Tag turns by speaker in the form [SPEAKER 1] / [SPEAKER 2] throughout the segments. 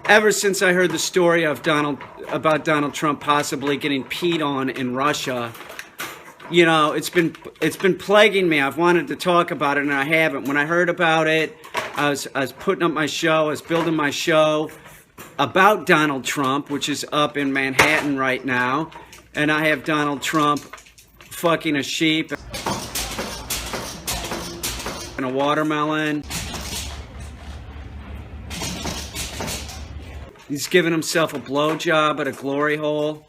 [SPEAKER 1] ever since I heard the story of about Donald Trump possibly getting peed on in Russia, you know, it's been plaguing me. I've wanted to talk about it and I haven't. When I heard about it, I was putting up my show, I was building my show about Donald Trump, which is up in Manhattan right now, and I have Donald Trump fucking a sheep and a watermelon. He's giving himself a blowjob at a glory hole.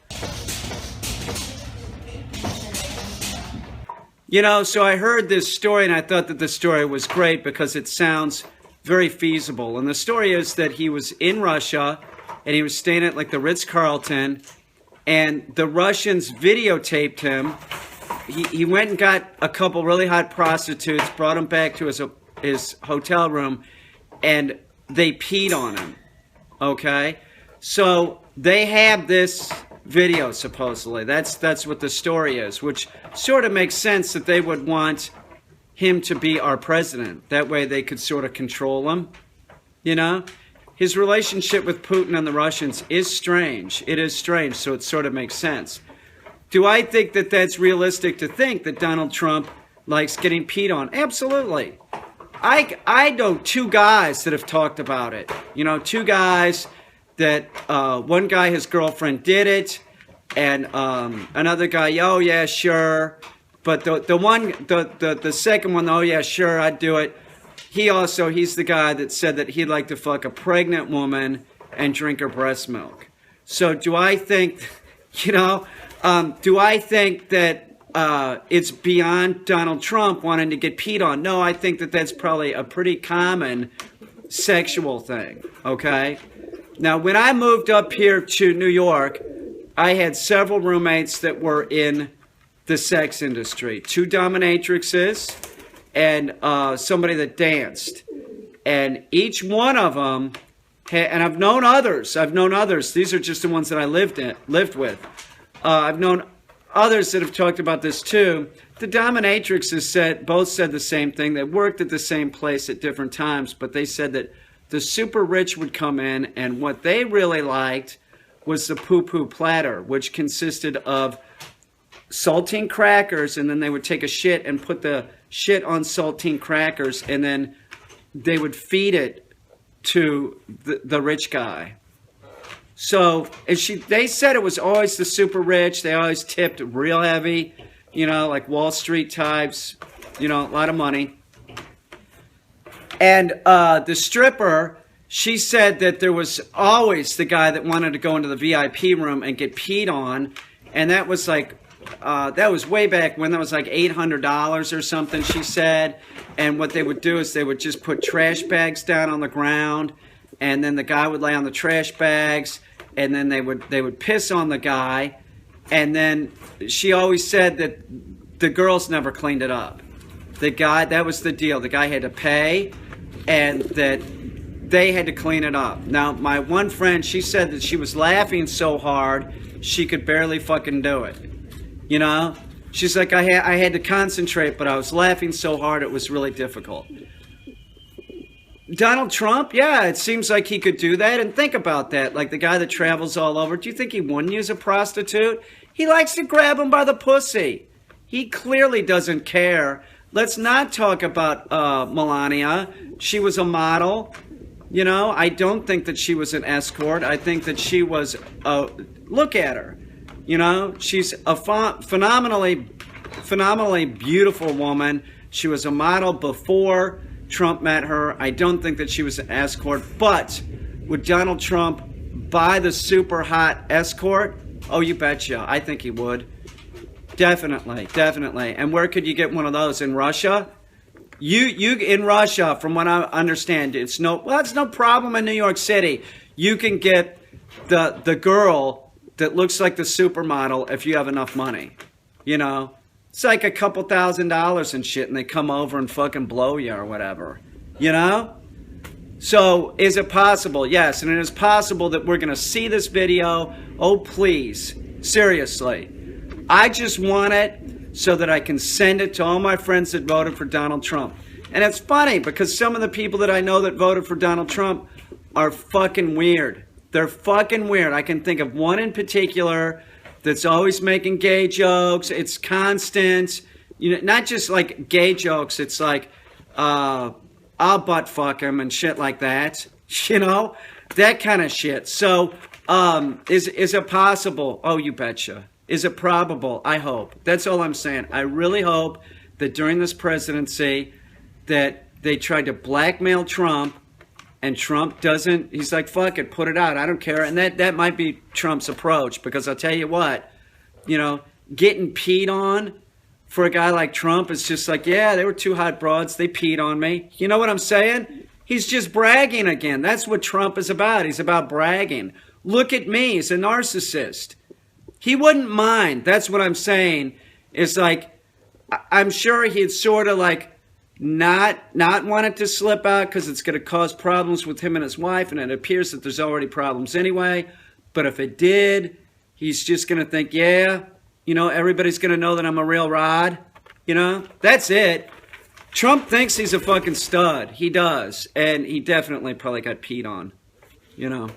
[SPEAKER 1] You know, so I heard this story and I thought that the story was great because it sounds very feasible. And the story is that he was in Russia and he was staying at like the Ritz-Carlton, and the Russians videotaped him. He went and got a couple really hot prostitutes, brought him back to his hotel room, and they peed on him. Okay? So they have this video, supposedly. That's what the story is, which sort of makes sense that they would want him to be our president. That way they could sort of control him, you know? His relationship with Putin and the Russians is strange. It is strange, so it sort of makes sense. Do I think that that's realistic to think that Donald Trump likes getting peed on? Absolutely. I know two guys that have talked about it. You know, two guys that, one guy, his girlfriend did it, and another guy, oh yeah, sure. But the second one, oh yeah, sure, I'd do it. He's the guy that said that he'd like to fuck a pregnant woman and drink her breast milk. So do I think, you know, do I think that it's beyond Donald Trump wanting to get peed on? No, I think that that's probably a pretty common sexual thing, okay? Now, when I moved up here to New York, I had several roommates that were in the sex industry. Two dominatrixes and somebody that danced. And each one of them, and I've known others. These are just the ones that I lived with. I've known others that have talked about this too. The dominatrixes both said the same thing. They worked at the same place at different times, but they said that the super rich would come in, and what they really liked was the poo-poo platter, which consisted of saltine crackers, and then they would take a shit and put the shit on saltine crackers, and then they would feed it to the rich guy. So, and they said it was always the super rich. They always tipped real heavy, you know, like Wall Street types, you know, a lot of money. And the stripper, she said that there was always the guy that wanted to go into the VIP room and get peed on, and that was like, that was way back when. That was like $800 or something, she said. And what they would do is they would just put trash bags down on the ground, and then the guy would lay on the trash bags, and then they would piss on the guy. And then she always said that the girls never cleaned it up. The guy, that was the deal. The guy had to pay, and that they had to clean it up. Now, my one friend, she said that she was laughing so hard she could barely fucking do it. You know? She's like, I had to concentrate, but I was laughing so hard it was really difficult. Donald Trump, yeah, it seems like he could do that. And think about that, like the guy that travels all over. Do you think he wouldn't use a prostitute? He likes to grab him by the pussy. He clearly doesn't care. Let's not talk about Melania. She was a model. You know, I don't think that she was an escort. I think that she was, look at her. You know, she's a phenomenally beautiful woman. She was a model before Trump met her. I don't think that she was an escort. But would Donald Trump buy the super hot escort? Oh, you betcha. I think he would. Definitely. And where could you get one of those? In Russia? You in Russia, from what I understand, it's no problem in New York City. You can get the girl that looks like the supermodel if you have enough money. You know, it's like a couple $1,000s and shit, and they come over and fucking blow you or whatever. You know? So, is it possible? Yes, and it is possible that we're going to see this video. Oh, please. Seriously. I just want it so that I can send it to all my friends that voted for Donald Trump. And it's funny because some of the people that I know that voted for Donald Trump are fucking weird. They're fucking weird. I can think of one in particular that's always making gay jokes. It's constant. You know, not just like gay jokes. It's like, I'll butt fuck him and shit like that. You know, that kind of shit. So, is it possible? Oh, you betcha. Is it probable? I hope. That's all I'm saying. I really hope that during this presidency that they tried to blackmail Trump, and Trump doesn't. He's like, fuck it, put it out. I don't care. And that might be Trump's approach, because I'll tell you what, you know, getting peed on for a guy like Trump is just like, yeah, they were two hot broads. They peed on me. You know what I'm saying? He's just bragging again. That's what Trump is about. He's about bragging. Look at me. He's a narcissist. He wouldn't mind. That's what I'm saying. It's like, I'm sure he'd sort of like not want it to slip out because it's going to cause problems with him and his wife, and it appears that there's already problems anyway. But if it did, he's just going to think, yeah, you know, everybody's going to know that I'm a real rod. You know, that's it. Trump thinks he's a fucking stud. He does. And he definitely probably got peed on, you know.